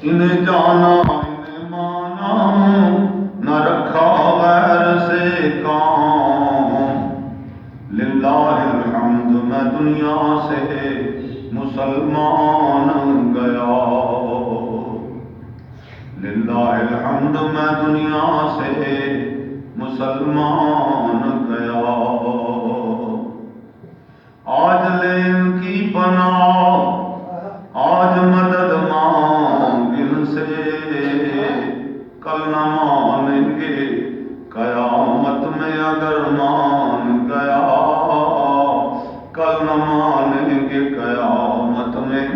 انہیں جانا انہیں مانا نہ رکھا غیر سے کام، للہ الحمد میں دنیا سے مسلمان گیا، للہ الحمد میں دنیا سے مسلمان گیا، آج لے ان کی پناہ آج مدد مانگ ان سے، کل نہ مانیں گے قیامت میں اگر مان گیا، کل نہ مانیں گے قیامت میں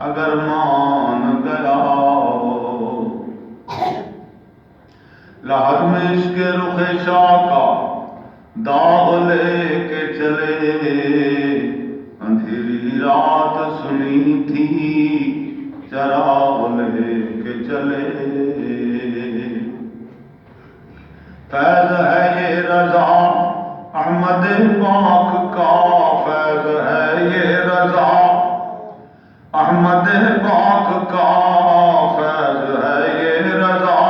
اگر مان گیا، لحد میں عشق رخ شاہ کا داغ لے کے چلے، اندھیری رات سنی تھی چراغ لے کے چلے، فیض ہے یہ رضا احمد پاک کا، فیض ہے یہ رضا احمد پاک کا، فیض ہے یہ رضا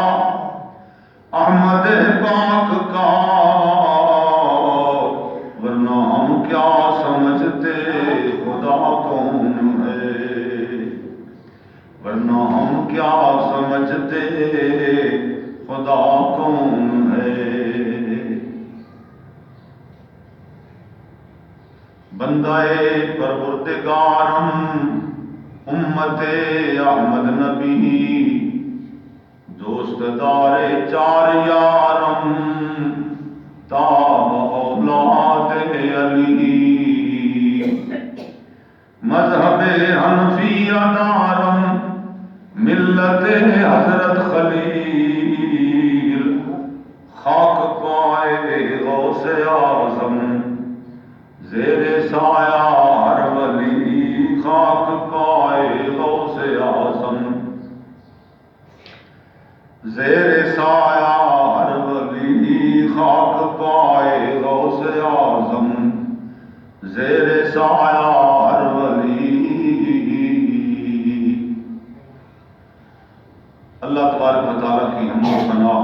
احمد پاک کا، ورنہ ہم کیا سمجھتے خدا کون ہے، ورنہ ہم کیا سمجھتے خدا کون ہے، بندہ پروردگارم امت احمد نبی، دوست دار چار یارم تاب اولاد علی، مذہب حنفیہ دارم ملت حضرت خلیل، خاک پائے غوث اعظم زیر سایہ ہر ولی، خاک پائے غوث اعظم زیر سایہ ہر ولی، خاک پائے غوث اعظم زیر سایہ ہر ولی۔ اللہ تبارک و تعالیٰ کی حمد و ثنا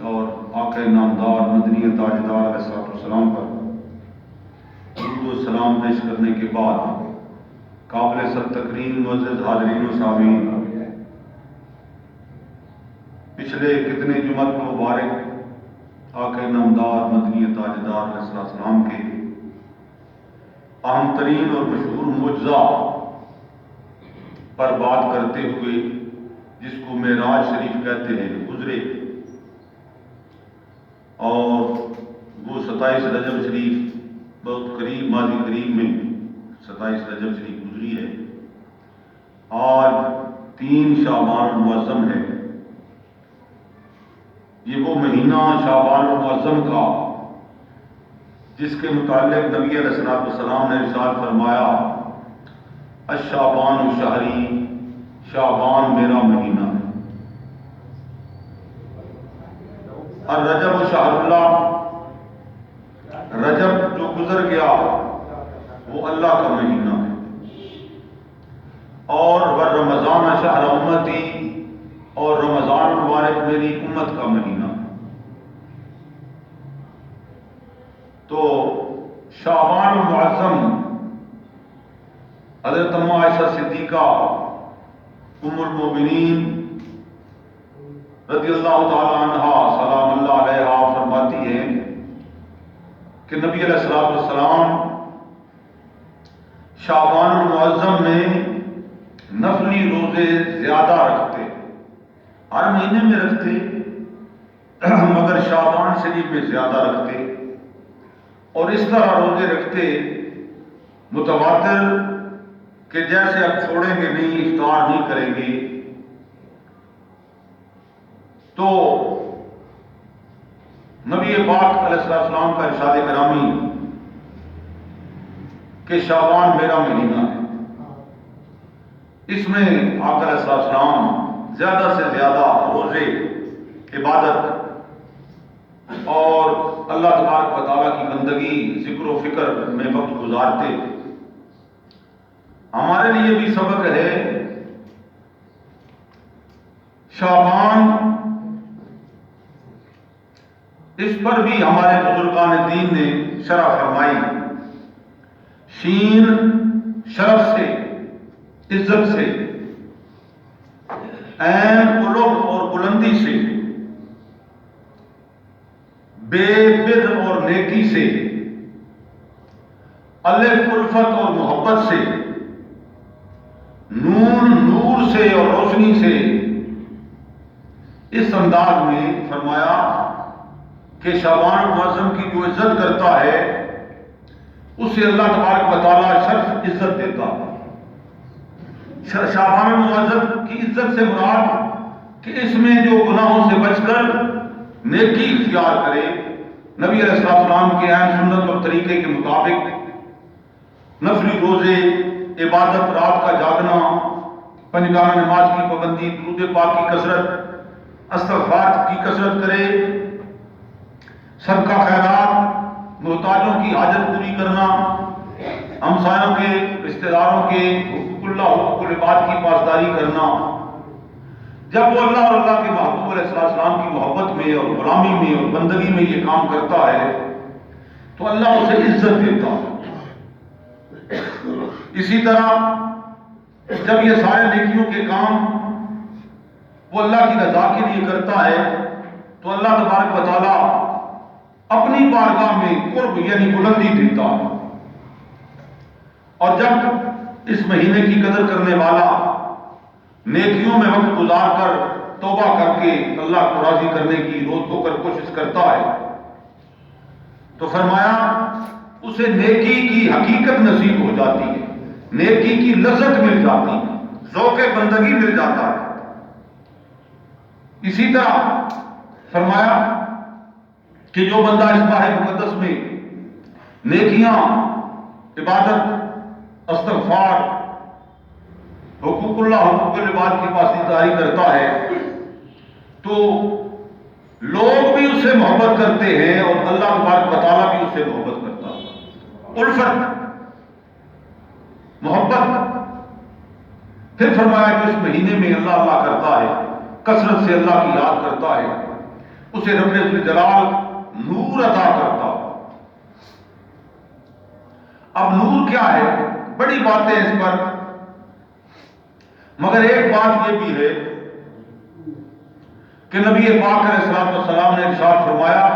اور آقا نامدار مدنی تاجدار علیہ السلام پر درود و سلام پیش کرنے کے بعد قابل سب تکریم معزز حاضرین و سامعین، پچھلے کتنے جمعہ مبارک آقا نامدار مدنی تاجدار علیہ السلام کے اہم ترین اور مشہور معجزہ پر بات کرتے ہوئے، جس کو معراج شریف کہتے ہیں، گزرے، اور وہ 27 رجب شریف بہت قریب، ماضی قریب میں 27 رجب شریف گزری ہے، آج 3 شعبان المعظم ہے۔ یہ وہ مہینہ شعبان المعظم کا جس کے متعلق نبی علیہ السلام نے ارشاد فرمایا، الشعبان شہری، شعبان میرا مہینہ ہے، الرجب شہر اللہ، رجب جو گزر گیا وہ اللہ کا مہینہ ہے، اور رمضان شہر امتی، اور رمضان مبارک میری امت کا مہینہ ہے۔ تو شعبان المعظم حضرت ام عائشہ صدیقہ ام المؤمنین رضی اللہ تعالی عنہا سلام اللہ علیہا فرماتی ہیں کہ نبی علیہ السلام شعبان المعظم میں نفلی روزے زیادہ رکھتے، ہر مہینے میں رکھتے مگر شعبان شریف میں زیادہ رکھتے، اور اس طرح روزے رکھتے متواتر کہ جیسے اب چھوڑیں گے نہیں، افطار نہیں کریں گے۔ تو نبی پاک علیہ السلام کا ارشاد گرامی کہ شعبان میرا مہینہ ہے، اس میں آقا علیہ السلام زیادہ سے زیادہ روزے، عبادت اور اللہ تبارک و تعالیٰ کی بندگی، ذکر و فکر میں وقت گزارتے۔ ہمارے لیے بھی سبق ہے شعبان، اس پر بھی ہمارے بزرگان دین نے شرح فرمائی. شین شرف سے، عزت سے، عین علو اور بلندی سے، بے بر اور نیکی سے، الف الفت اور محبت سے، نون نور سے اور روشنی سے. اس انداز میں فرمایا کہ شعبان المعظم کی جو عزت کرتا ہے اسے اللہ تبارک و تعالیٰ شرف عزت دیتا ہے. شعبان المعظم کی عزت سے مراد کہ اس میں جو گناہوں سے بچ کر نیکی اختیار کرے، نبی علیہ السلام کے عین سنت اور طریقے کے مطابق نفلی روزے، عبادت، رات کا جاگنا، پنجگانہ نماز کی پابندی، درود پاک کی کثرت، استغفار کی کثرت کرے، صدقہ خیرات، محتاجوں کی حاجت پوری کرنا، ہمسایوں کے، رشتہ داروں کے حقوق اللہ، حقوق العباد کی پاسداری کرنا. جب وہ اللہ اور اللہ کے محبوب علیہ السلام کی محبت میں اور غلامی میں اور بندگی میں یہ کام کرتا ہے تو اللہ اسے عزت دیتا ہے. اسی طرح جب یہ سارے نیکیوں کے کام وہ اللہ کی رضا کے لیے کرتا ہے تو اللہ تبارک و تعالیٰ اپنی بارگاہ میں قرب یعنی بلندی دیتا ہے. اور جب اس مہینے کی قدر کرنے والا نیکیوں میں وقت گزار کر توبہ کر کے اللہ کو راضی کرنے کی روز دھو کر کوشش کرتا ہے تو فرمایا اسے نیکی کی حقیقت نصیب ہو جاتی ہے، نیکی کی لذت مل جاتی ہے، ذوق بندگی مل جاتا ہے. اسی طرح فرمایا کہ جو بندہ اس ماہ مقدس میں نیکیاں، عبادت، استغفار، حقوق اللہ، حقوق العباد کی پاسداری کرتا ہے تو لوگ بھی اس سے محبت کرتے ہیں اور اللہ تبارک و تعالیٰ بھی اس سے محبت کرتا ہے. الفت، محبت. پھر فرمایا کہ اس مہینے میں اللہ اللہ کرتا ہے، کثرت سے اللہ کی یاد کرتا ہے، اسے رب ذوالجلال نور عطا کرتا ہے. اب نور کیا ہے؟ بڑی باتیں اس پر، مگر ایک بات یہ بھی ہے کہ نبی پاک علیہ السلام نے ارشاد فرمایا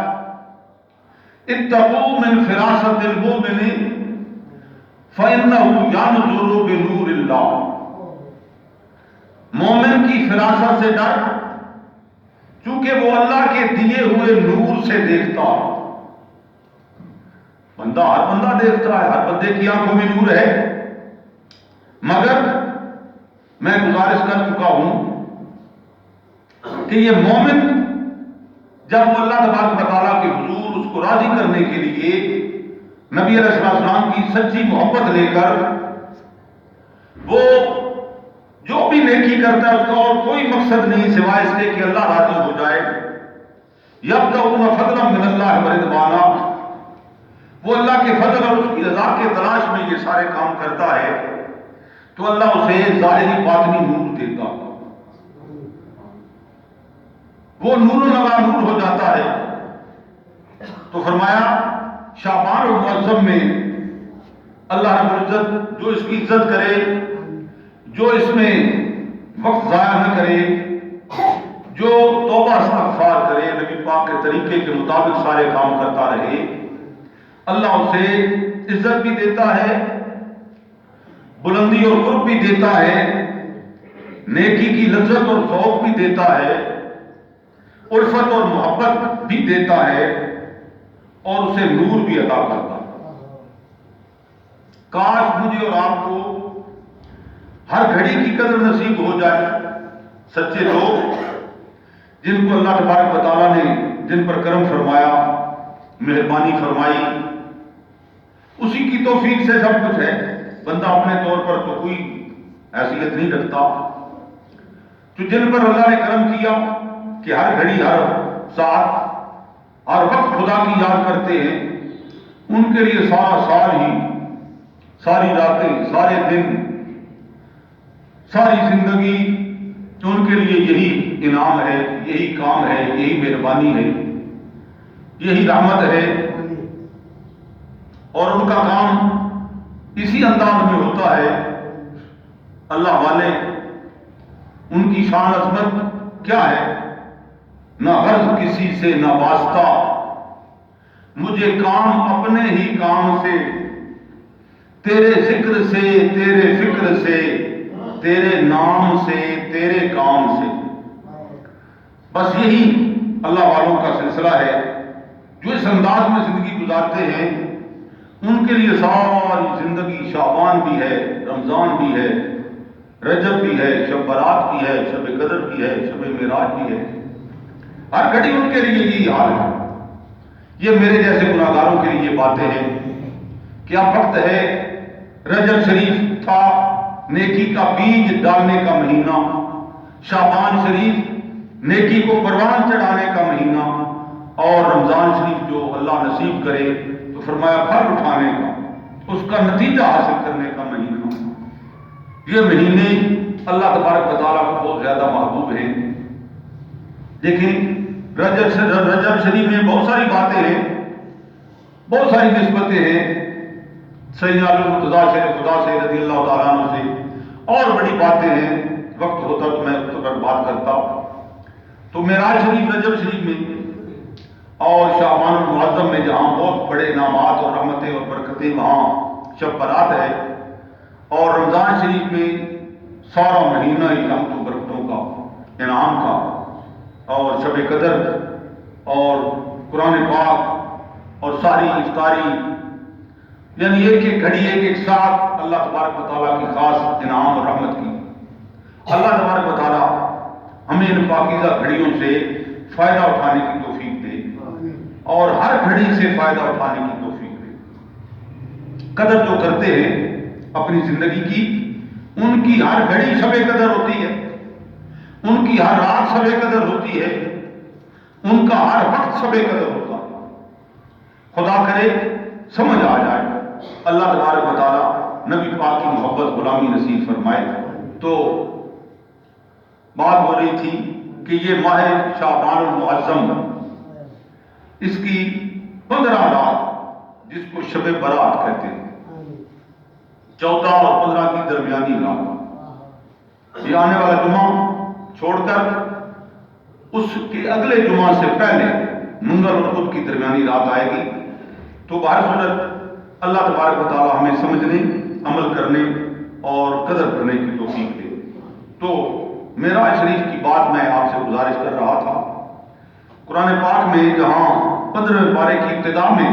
اتقوا من فراست المؤمن فإنه ينظر بنور اللہ. مومن کی فراست سے ڈر، چونکہ وہ اللہ کے دیے ہوئے نور سے دیکھتا. بندہ ہر بندہ دیکھتا ہے، ہر بندے کی آنکھوں میں نور ہے، مگر میں گزارش کر چکا ہوں کہ یہ مومن جب وہ اللہ تبارک و تعالیٰ کے حضور اس کو راضی کرنے کے لیے نبی علیہ السلام کی سچی محبت لے کر وہ جو بھی نیکی کرتا ہے اس کا اور کوئی مقصد نہیں سوائے اس کے کہ اللہ راضی ہو جائے. یبتغون فضلا من اللہ ورضوانا، وہ اللہ کے فضل اور اس کی رضا کے تلاش میں یہ سارے کام کرتا ہے تو اللہ اسے ظاہری باطنی نور دیتا، وہ نور نما نور ہو جاتا ہے. تو فرمایا شعبان المعظم میں اللہ رب العزت جو اس کی عزت کرے، جو اس میں وقت ضائع نہ کرے، جو توبہ استغفار کرے، نبی پاک کے طریقے کے مطابق سارے کام کرتا رہے، اللہ اسے عزت بھی دیتا ہے، بلندی اور قرب بھی دیتا ہے، نیکی کی لذت اور ذوق بھی دیتا ہے، الفت اور محبت بھی دیتا ہے اور اسے نور بھی عطا کرتا ہے. کاش مجھے اور آپ کو ہر گھڑی کی قدر نصیب ہو جائے. سچے لوگ جن کو اللہ تبارک و تعالیٰ نے جن پر کرم فرمایا، مہربانی فرمائی، اسی کی توفیق سے سب کچھ ہے. بندہ اپنے طور پر تو کوئی حیثیت نہیں رکھتا. تو جن پر اللہ نے کرم کیا کہ ہر گھڑی، ہر ساتھ، ہر وقت خدا کی یاد کرتے ہیں، ان کے لیے سارا سال ہی، ساری راتیں، سارے دن، ساری زندگی ان ان کے لیے یہی انعام ہے، یہی کام ہے، یہی مہربانی ہے، یہی رحمت ہے، اور ان کا کام اسی انداز میں ہوتا ہے۔ اللہ والے ان کی شان عظمت کیا ہے؟ نہ غرض کسی سے نہ واسطہ، مجھے کام اپنے ہی کام سے، تیرے ذکر سے، تیرے فکر سے، تیرے نام سے، تیرے کام سے۔ بس یہی اللہ والوں کا سلسلہ ہے جو اس انداز میں زندگی گزارتے ہیں۔ ان کے لیے ساری زندگی شعبان بھی ہے، رمضان بھی ہے، رجب بھی ہے، شب برات بھی ہے، شب قدر بھی ہے، شب معراج بھی ہے۔ ہر گھڑی ان کے لیے یہی حال ہے۔ یہ میرے جیسے گناہگاروں کے لیے یہ باتیں ہیں۔ کیا وقت ہے؟ رجب شریف تھا نیکی کا بیج ڈالنے کا مہینہ، شعبان شریف نیکی کو پروان چڑھانے کا مہینہ، اور رمضان شریف جو اللہ نصیب کرے تو فرمایا پھل اٹھانے کا، اس کا نتیجہ حاصل کرنے کا مہینہ۔ یہ مہینے اللہ تبارک و تعالیٰ کو بہت زیادہ محبوب ہیں۔ دیکھیں رجب شریف میں بہت ساری باتیں ہیں، بہت ساری نسبتیں ہیں سیدنا المرتضیٰ شیر خدا سے رضی اللہ تعالیٰ عنہ سے، اور بڑی باتیں ہیں۔ وقت ہوتا تو میں اس پر بات کرتا۔ تو معراج شریف رجب شریف میں اور شعبان المعظم میں جہاں بہت بڑے انعامات اور رحمتیں اور برکتیں، وہاں شب برات ہے، اور رمضان شریف میں سارا مہینہ ہی رحمت و برکتوں کا، انعام کا، اور شب قدر اور قرآن پاک اور ساری افطاری، یعنی ایک ایک گھڑی ایک ایک ساتھ اللہ تبارک و تعالیٰ کی خاص انعام اور رحمت کی۔ اللہ تبارک و تعالیٰ ہمیں ان پاکیزہ گھڑیوں سے فائدہ اٹھانے کی توفیق دے، اور ہر گھڑی سے فائدہ اٹھانے کی توفیق دے۔ قدر جو کرتے ہیں اپنی زندگی کی، ان کی ہر گھڑی شب قدر ہوتی ہے، ان کی ہر رات شب قدر ہوتی ہے، ان کا ہر وقت شب قدر ہوتا ہے۔ خدا کرے سمجھ آ جائے، اللہ تبارک و تعالیٰ نبی پاک کی محبت غلامی نصیب فرمائے۔ تو بات ہو رہی تھی کہ یہ ماہ شعبان المعظم، اس کی 15 رات جس کو شب برات کہتے ہیں، 14 اور 15 کی درمیانی رات، یہ آنے والا جمعہ چھوڑ کر اس کے اگلے جمعہ سے پہلے منگل اور بدھ کی درمیانی رات آئے گی۔ تو بہرصورت اللہ تبارک و تعالیٰ ہمیں سمجھنے، عمل کرنے اور قدر کرنے کی توفیق دے۔ تو معراج شریف کی بات میں آپ سے گزارش کر رہا تھا۔ قرآن پاک میں جہاں 15ویں پارے کی ابتدا میں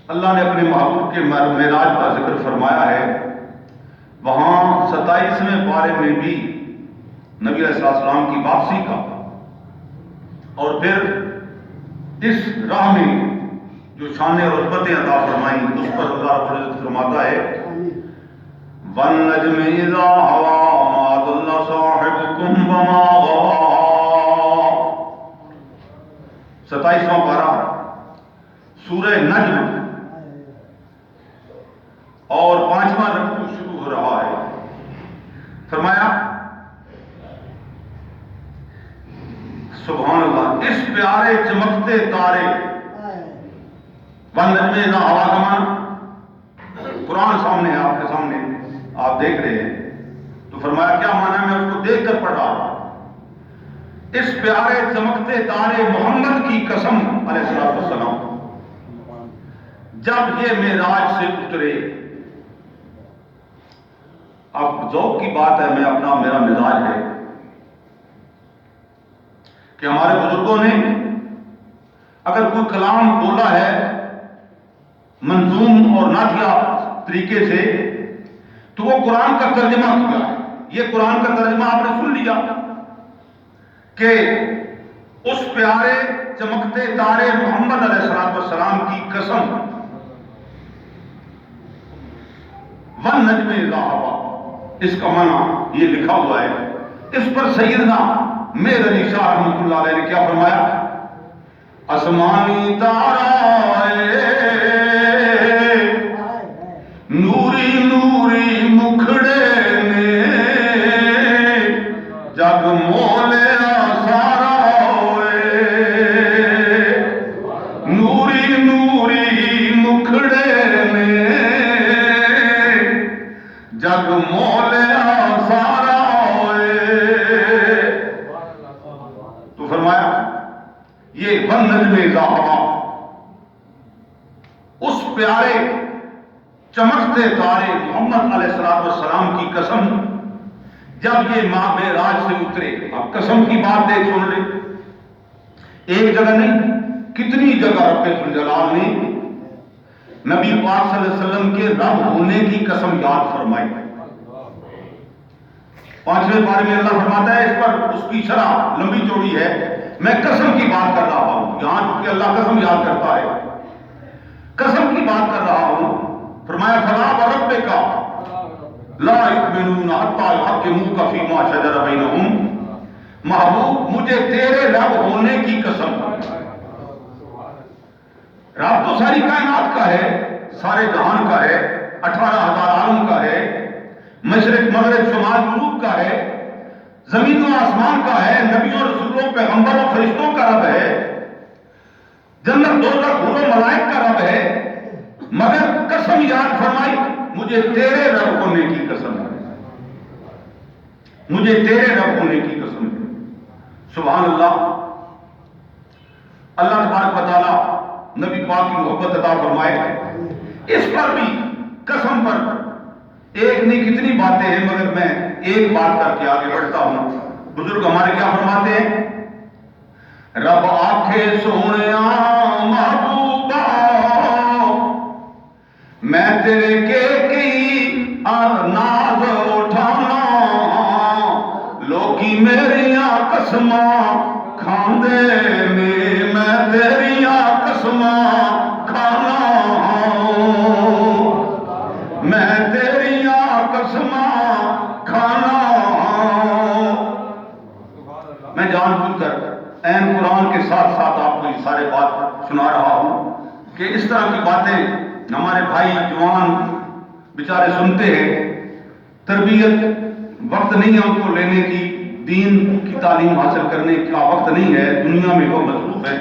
اللہ نے اپنے محبوب کے معراج کا ذکر فرمایا ہے، وہاں 27ویں پارے میں بھی نبی علیہ السلام کی واپسی کا، اور پھر اس راہ میں جو شان اور عظمتیں عطا فرمائیں اس پر اللہ رب العزت فرماتا ہے، وَالنَّجْمِ إِذَا هَوَىٰ مَا ضَلَّ صَاحِبُكُمْ وَمَا غَوَىٰ۔ 27واں پارہ سورہ نجم اور 5واں رکوع شروع ہو رہا ہے۔ فرمایا سبحان اللہ، اس پیارے چمکتے تارے، وَالنَّجْمِ إِذَا هَوَىٰ کا معنی قرآن سامنے ہے، آپ کے سامنے آپ دیکھ رہے ہیں، تو فرمایا کیا معنی ہے؟ میں اس کو دیکھ کر پڑھ رہا ہوں۔ اس پیارے چمکتے تارے محمد کی قسم علیہ السلام، جب یہ معراج سے اترے۔ اب ذوق کی بات ہے، میرا مزاج ہے کہ ہمارے بزرگوں نے اگر کوئی کلام بولا ہے منظوم اور نعتیہ طریقے سے تو وہ قرآن کا ترجمہ کیا ہے۔ یہ قرآن کا ترجمہ آپ نے سن لیا کہ اس پیارے چمکتے تارے محمد علیہ السلام کی قسم، وَالنَّجْمِ إِذَا هَوَىٰ، اس کا معنی یہ لکھا ہوا ہے۔ اس پر سیدنا میر علی شاہ رحمۃ اللہ علیہ نے کیا فرمایا؟ آسمانی تارا نوری نوری مکھڑے نے جگ مولیا سارا ہوئے نوری نوری مکھڑے نے جگ مولیا سارا ہوئے. تو فرمایا یہ والنجم اذا ہوا، اس پیارے چمکتے تارے محمد علیہ السلام کی قسم جب یہ ماہ معراج سے اترے. اب قسم کی بات دیکھ سن لے، ایک جگہ نہیں کتنی جگہ رب ذوالجلال نے نبی پاک صلی اللہ علیہ وسلم کے رب ہونے کی قسم یاد فرمائی. 5ویں پارے میں اللہ فرماتا ہے، اس پر اس کی شرح لمبی چوڑی ہے، میں قسم کی بات کر رہا ہوں. یہاں چونکہ اللہ قسم یاد کرتا ہے، قسم کی بات کر رہا ہوں. فرمایا فلا وربک لا یؤمنون حتی یحکموک فیما شجر بینہم. محبوب مجھے تیرے رب ہونے کی قسم. رب تو ساری کائنات کا ہے، سارے جہان کا ہے، 18,000 عالم کا ہے، مشرق مغرب شمال جنوب کا ہے، زمین و آسمان کا ہے، نبیوں رسولوں پیغمبروں فرشتوں کا رب ہے، جنت دوزخ حور و ملائک کا رب ہے. مگر قسم یاد فرمائی مجھے تیرے رب ہونے کی قسم ہے، مجھے تیرے رب ہونے کی قسم ہے. سبحان اللہ. اللہ تبارک و تعالیٰ نبی پاک کی محبت عطا فرمائے. اس پر بھی قسم پر ایک نہیں کتنی باتیں ہیں، مگر میں ایک بات کر کے آگے بڑھتا ہوں. بزرگ ہمارے کیا فرماتے ہیں؟ رب آکھے سونیا محبوبا میں تیرے کی ناز اٹھانا، لوکی میریاں قسماں کھاندے نے، میں تیریاں قسماں کھانا، میں تیریاں قسماں کھانا. میں جان بوجھ کر عین قرآن کے ساتھ ساتھ آپ کو یہ سارے بات سنا رہا ہوں کہ اس طرح کی باتیں ہمارے بھائی جوان بیچارے سنتے ہیں. تربیت وقت نہیں ہے ان کو لینے کی، دین کی تعلیم حاصل کرنے کا وقت نہیں ہے، دنیا میں وہ مصروف ہے.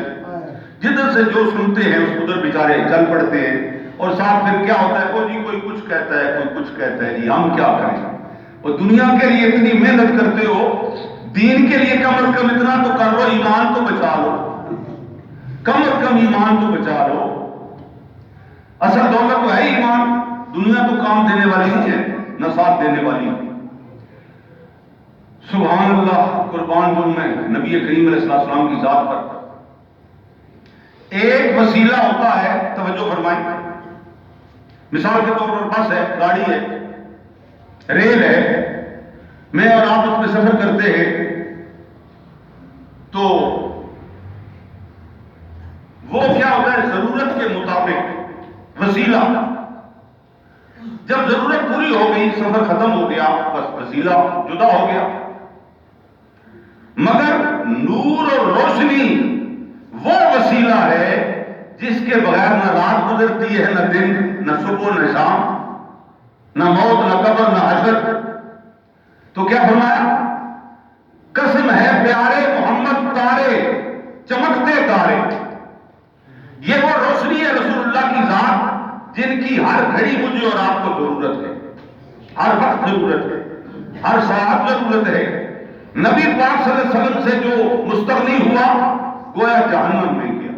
جدھر سے جو سنتے ہیں اس ادھر بیچارے چل پڑتے ہیں، اور ساتھ پھر کیا ہوتا ہے، وہ جی کوئی کچھ کہتا ہے کوئی کچھ کہتا ہے، جی ہم کیا کریں. اور دنیا کے لیے اتنی محنت کرتے ہو، دین کے لیے کم از کم اتنا تو کر لو، ایمان تو بچا لو، کم از کم ایمان تو بچا لو. اصل دولت تو ہے ایمان، دنیا تو کام دینے والی نہیں ہے، نہ ساتھ دینے والی. سبحان اللہ. قربان جو میں نبی کریم علیہ السلام کی ذات پر ایک وسیلہ ہوتا ہے. توجہ فرمائیں، مثال کے طور پر بس ہے، گاڑی ہے، ریل ہے، میں اور آپ اس میں سفر کرتے ہیں تو وہ کیا ہوتا ہے ضرورت کے مطابق وسیلہ. جب ضرورت پوری ہو گئی، سفر ختم ہو گیا، بس وسیلہ جدا ہو گیا. مگر نور اور روشنی وہ وسیلہ ہے جس کے بغیر نہ رات گزرتی ہے، نہ دن، نہ صبح نہ شام، نہ موت نہ قبر نہ حشر. تو کیا فرمایا؟ قسم ہے پیارے محمد تارے، چمکتے تارے. یہ وہ روشنی ہے رسول اللہ کی ذات جن کی ہر گھڑی مجھے اور آپ کو ضرورت ہے، ہر وقت ضرورت ہے، ہر ساعت ضرورت ہے. نبی پاک صلی اللہ علیہ وسلم سے جو مستغنی ہوا گویا جہنم میں گیا،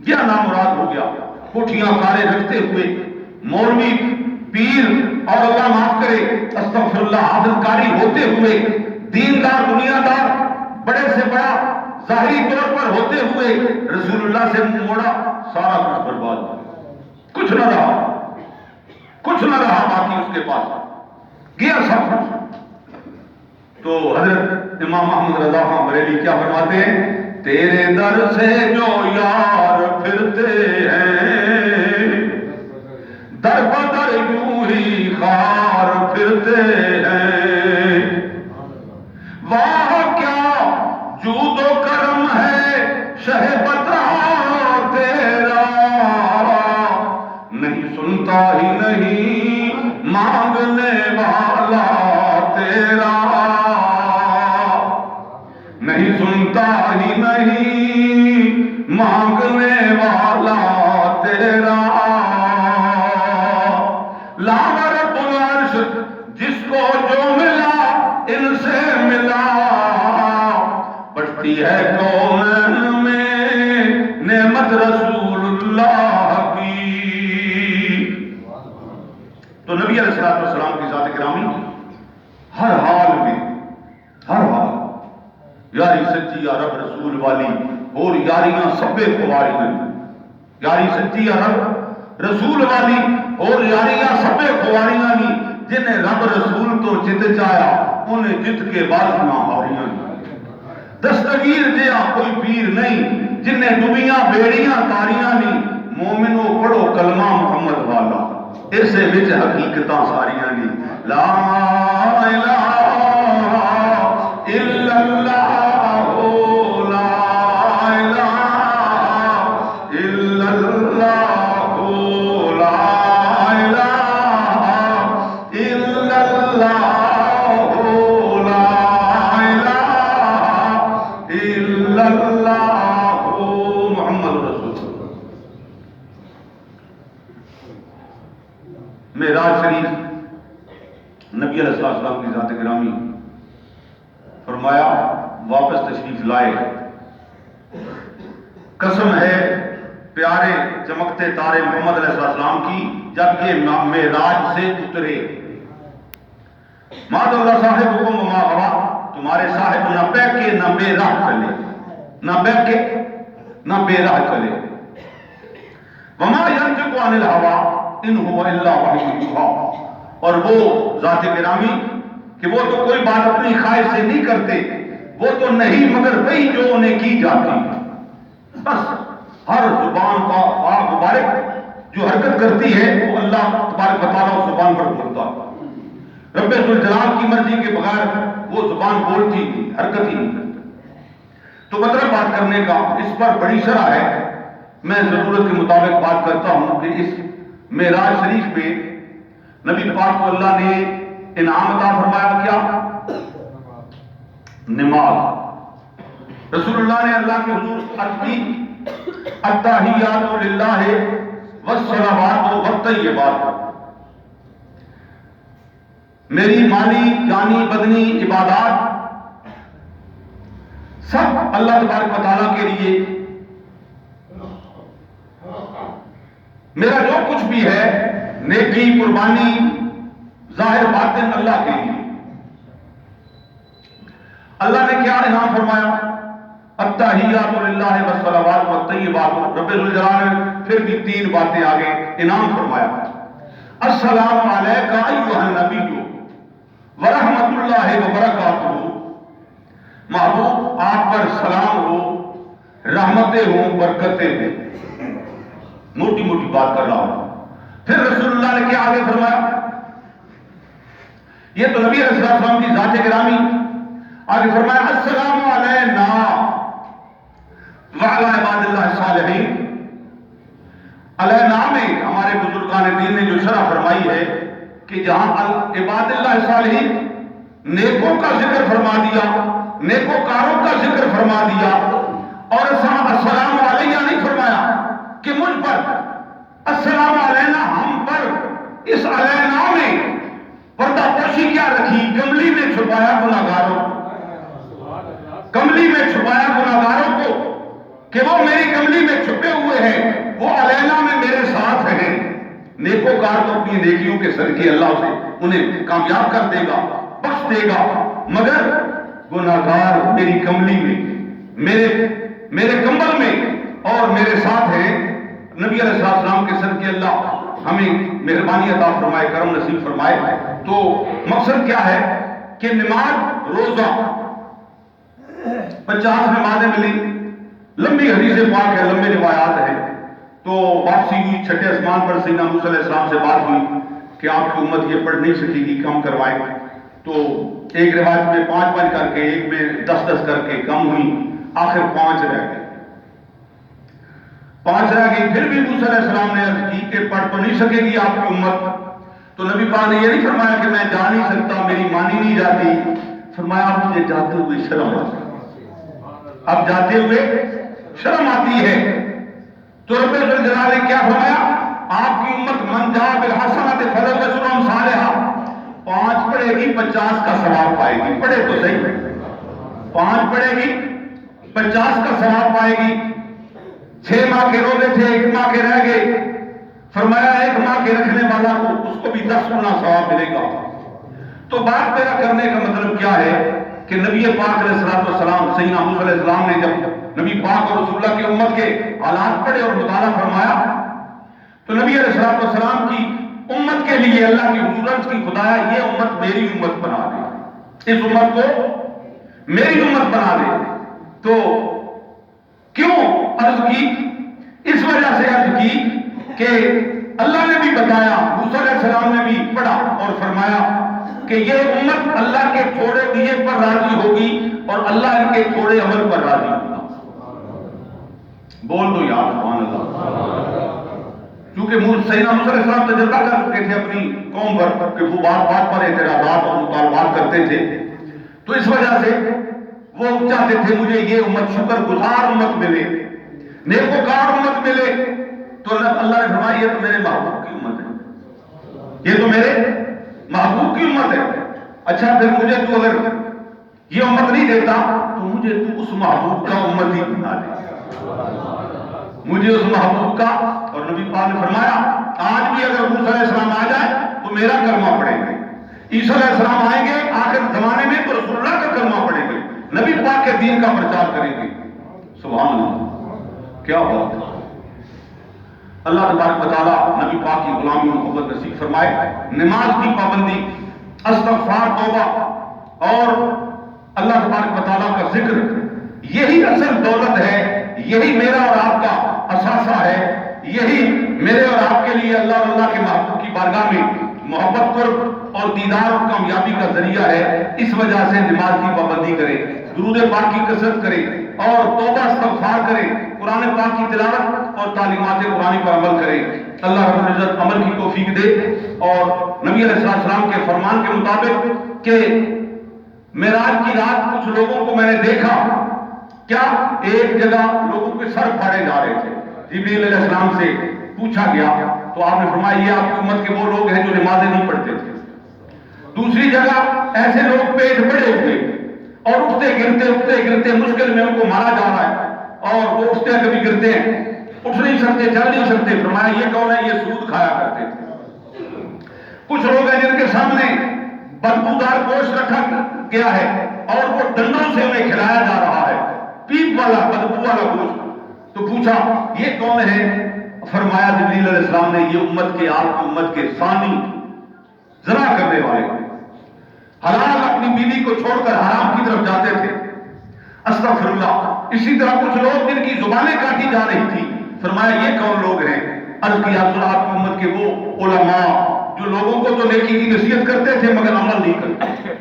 یا نامراد ہو گیا. کوٹھیاں کارے رکھتے ہوئے مولوی پیر اور اللہ معاف کرے استغفر اللہ حافظ کاری ہوتے ہوئے، دیندار دنیا دار بڑے سے بڑا ظاہری طور پر ہوتے ہوئے رسول اللہ سے منہ موڑا، سارا کچھ برباد ہو گیا، کچھ نہ رہا، کچھ نہ رہا باقی اس کے پاس، گیا سب کچھ. تو حضرت امام احمد رضا خان بریلوی کیا فرماتے ہیں؟ تیرے در سے جو یار پھرتے ہیں، در بدر یوں ہی خار پھرتے ہیں. واہ کیا جود و کرم ہے شہ بدرا تیرا، نہیں سنتا ہی نہیں مانگنے والا تیرا. بنتا ہی نہیں مانگنے والا تیرا، لاو رب العرش جس کو جو ملا ان سے ملا، بڑھتی ہے کونین میں نعمت رسول اللہ کی۔ تو نبی علیہ السلام کی ذات گرامی ہر حال میں، ہر حال یاری سچی یا رب رسول والی، اور یاریاں سبے خواریاں، یاری سچی یا رب رسول والی اور یاریاں سبے خواریاں نی، جنہیں رب رسول تو جت چایا انہیں جت کے بعد نہ ہاریاں۔ دستگیر جیا کوئی پیر نہیں جنہیں ڈبیاں بیڑیاں تاریاں نی، مومنو پڑھو کلمہ محمد والا اسے وچ حقیقتاں ساریاں نی۔ لا الہ الا اللہ، لا الہ الا اللہ، لا الہ الا اللہ، لا الہ الا اللہ محمد رسول اللہ۔ معراج شریف نبی علیہ السلام کی ذات گرامی فرمایا واپس تشریف لائے، قسم ہے پیارے چمکتے تارے محمد علیہ السلام کی جب یہ معراج سے اترے، ماد اللہ صاحب حکم وما غوا، تمہارے صاحب نہ بہ کے نہ بے راہ چلے، نہ بہ کے نہ بے راہ چلے، وما ينطق عن الهوى ان هو الا وحی یوحی، اور وہ ذات گرامی کہ وہ تو کوئی بات اپنی خواہش سے نہیں کرتے، وہ تو نہیں مگر وہی جو انہیں کی جاتی، بس ہر زبان کا پاک مبارک جو حرکت کرتی ہے وہ اللہ تبارک و تعالیٰ اس زبان پر بولتا ہے، رب ذوالجلال کی مرضی کے بغیر وہ زبان بولتی نہیں، حرکت ہی نہیں کرتی۔ تو مطلب بات کرنے کا اس پر بڑی شرح ہے، میں ضرورت کے مطابق بات کرتا ہوں کہ اس معراج شریف میں نبی پاک کو اللہ نے انعام عطا فرمایا کیا؟ نماز۔ رسول اللہ نے اللہ کے حضور عرض کی التحیات للہ والصلوات والطیبات، میری مالی جانی بدنی عبادات سب اللہ تبارک و تعالیٰ کے لیے، میرا جو کچھ بھی ہے نیکی قربانی ظاہر باطن اللہ کے لیے۔ اللہ نے کیا انعام فرمایا؟ التحیات للہ والصلوات والطیبات، رب ذوالجلال نے پھر بھی تین باتیں آگے انعام فرمایا، السلام علیک ایھا النبی ورحمۃ اللہ وبرکاتہ، محبوب آپ پر سلام ہو، رحمتیں ہوں، برکتیں ہوں، موٹی موٹی بات کر رہا ہوں۔ پھر رسول اللہ نے کیا آگے فرمایا؟ یہ تو نبی علیہ السلام کی ذات گرامی، آگے فرمایا السلام علینا وعلی عباد اللہ الصالحین۔ علینا میں ہمارے بزرگان دین نے جو شرح فرمائی ہے کہ جہاں عباد اللہ الصالحین نیکوں کا ذکر فرما دیا، نیکوکاروں کا ذکر فرما دیا، اور السلام علیہ نہیں فرمایا کہ مجھ پر، السلام علینا ہم پر، اس علینا میں پردہ پوشی کیا رکھی؟ کملی میں چھپایا گناہگاروں، کملی میں چھپایا گناہگاروں کو کہ وہ میری کملی میں چھپے ہوئے ہیں، وہ علینا میں میرے ساتھ ہیں۔ نیکوکار تو اپنی نیکیوں کے صدقے اللہ سے انہیں کامیاب کر دے گا، بخش دے گا، مگر گناہگار میری کملی میں، میرے کمبل میں اور میرے ساتھ ہیں۔ نبی علیہ السلام کے صدقے اللہ ہمیں مہربانی عطا فرمائے، کرم نصیب فرمائے۔ تو مقصد کیا ہے کہ نماز روزہ 50 نمازیں ملی، لمبی حدیث پاک ہے، لمبے روایات ہیں۔ تو واپسی ہوئی، چھٹے آسمان پر سیدنا موسیٰ علیہ السلام سے بات ہوئی کہ آپ کی امت یہ پڑھ نہیں سکے گی، کم کروائے۔ تو ایک روایت میں 5 کر کے، ایک میں 10 کر کے کم ہوئی، آخر 5 رہ گئے، 5 رہ گئی۔ پھر بھی موسیٰ علیہ السلام نے عرض کی کہ پڑھ تو نہیں سکے گی آپ کی امت؟ تو نبی پاک نے یہ نہیں فرمایا کہ میں جا نہیں سکتا، میری مانی نہیں جاتی، فرمایا آپ مجھے جاتے ہوئے شرم آتا، اب جاتے ہوئے شرم آتی ہے. تو رب الجلال نے کیا فرمایا؟ آپ کی امت من جاء بالحسنۃ فلہ عشر امثالھا، 5 پڑھے گی 50 کا ثواب پائے گی. پڑھے تو صحیح، 5 پڑھے گی 50 کا ثواب پائے گی. 6 ماہ کے روزے تھے، 1 ماہ کے رہ گئے. فرمایا 1 ماہ کے رکھنے والا کو اس کو بھی 10 گنا ثواب ملے گا. تو بات میرا کرنے کا مطلب کیا ہے کہ نبی پاک علیہ السلام سیدنا موسیٰ علیہ السلام نے جب نبی پاک اور رسول اللہ کی امت کے حالات پڑھے اور مطالعہ فرمایا تو نبی علیہ السلام کی امت کے لیے اللہ کی حضور کی خدایا یہ امت میری امت بنا دے، اس امت کو میری امت بنا دے. تو کیوں عرض کی؟ اس وجہ سے عرض کی کہ اللہ نے بھی بتایا، موسیٰ علیہ السلام نے بھی پڑھا اور فرمایا کہ یہ امت اللہ کے تھوڑے دیے پر راضی ہوگی اور اللہ ان کے تھوڑے عمل پر راضی ہوگا. بول دو یار سبحان اللہ. کیونکہ سیدنا موسیٰ علیہ السلام تجربہ کر چکے تھے اپنی قوم پر کہ وہ بات بات پر اعتراضات اور مطالبات کرتے تھے. تو اس وجہ سے وہ چاہتے تھے مجھے یہ امت شکر گزار امت ملے، نیکوکار امت ملے. تو اللہ نے فرمایا یہ تو میرے محبوب کی امت ہے، یہ تو میرے محبوب کی امت ہے. اچھا پھر مجھے تو اگر یہ امت نہیں دیتا تو مجھے تو اس محبوب کا امت ہی بنا دے، مجھے اس محبوب کا. اور نبی پاک نے فرمایا آج بھی اگر موسیٰ علیہ السلام آ جائے تو میرا کلمہ پڑھیں گے، عیسیٰ علیہ السلام آئیں گے آخر زمانے میں تو رسول اللہ کا کلمہ پڑھیں گے، نبی پاک کے دین کا پرچار کریں گے. سبحان اللہ، کیا بات ہے. اللہ تبارک و تعالیٰ نبی پاک کی غلامی و محبت نصیب فرمائے. نماز کی پابندی، استغفار، توبہ اور اللہ تبارک و تعالیٰ کا ذکر، یہی اصل دولت ہے، یہی میرا اور آپ کا اثاثہ ہے، یہی میرے اور آپ کے لیے اللہ اور اللہ کے محبوب کی بارگاہ میں محبت قرب اور دیدار اور کامیابی کا ذریعہ ہے. اس وجہ سے نماز کی پابندی کرے، درود پاک کی کثرت کرے اور توبہ استغفار کرے، قرآن پاک کی تلاوت اور تعلیمات قرآن پر عمل کرے. اللہ رب العزت عمل کی توفیق دے. اور نبی علیہ السلام کے فرمان کے مطابق کہ معراج کی رات کچھ لوگوں کو میں نے دیکھا، کیا ایک جگہ لوگوں کے سر پھاڑے جا رہے تھے. جبریل علیہ السلام سے پوچھا گیا تو آپ نے فرمایا یہ آپ کی امت کے وہ لوگ ہیں جو نمازیں نہیں پڑھتے تھے. دوسری جگہ ایسے لوگ پیٹ بڑے ہوئے اور اٹھتے گرتے مشکل میں ان کو مارا جا رہا ہے اور وہ اٹھتے ہیں کبھی گرتے ہیں، اٹھ نہیں سکتے، چل نہیں سکتے. فرمایا یہ کون ہے؟ یہ سود کھایا کرتے تھے. کچھ لوگ ہیں جن کے سامنے بدبودار گوشت رکھا گیا ہے اور وہ ڈنڈوں سے انہیں کھلایا جا رہا ہے، پیپ والا بدبو والا گوشت. تو پوچھا یہ کون ہے؟ فرمایا جبریل علیہ السلام نے یہ امت کے، آپ کی امت کے ثانی زنا کرنے والے، حلال اپنی بیوی کو چھوڑ کر حرام کی طرف جاتے تھے. استغفر اللہ. اسی طرح کچھ لوگ جن کی زبانیں کاٹی جا رہی تھی. فرمایا یہ کون لوگ ہیں؟ عرض کیا آپ کی امت کے وہ علماء جو لوگوں کو تو نیکی کی نصیحت کرتے تھے مگر عمل نہیں کرتے.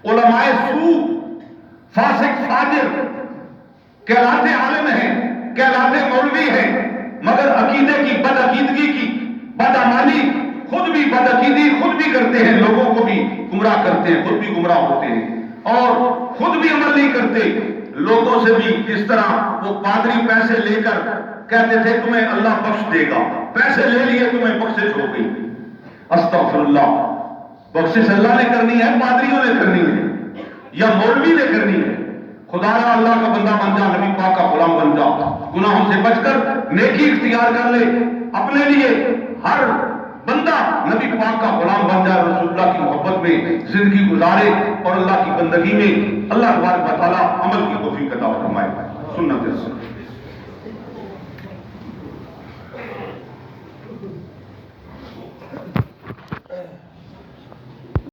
علماء سو، فاسق فاجر، کہلاتے عالم ہیں، کہلاتے مولوی ہیں، مگر عقیدے کی بد عقیدگی کی بدعمالی، خود بھی بد عقیدی خود بھی کرتے ہیں، لوگوں کو بھی گمراہ کرتے ہیں، خود بھی گمراہ ہوتے ہیں اور خود بھی عمل نہیں کرتے. لوگوں سے بھی اس طرح وہ پادری پیسے لے کر کہتے تھے تمہیں اللہ بخش دے گا، پیسے لے لیے تمہیں بخشش ہو گئی. استغفر اللہ. بخشش اللہ نے کرنی ہے، پادریوں نے کرنی ہے یا مولوی نے کرنی ہے؟ خدا را اللہ کا بندہ بن جا، نبی پاک کا غلام بن جا، گناہوں سے بچ کر نیکی اختیار کر لے. اپنے لیے ہر بندہ نبی پاک کا غلام بن جائے، رسول اللہ کی محبت میں زندگی گزارے اور اللہ کی بندگی میں اللہ تبارک و تعالیٰ عمل کی توفیق عطا فرمائے. سنت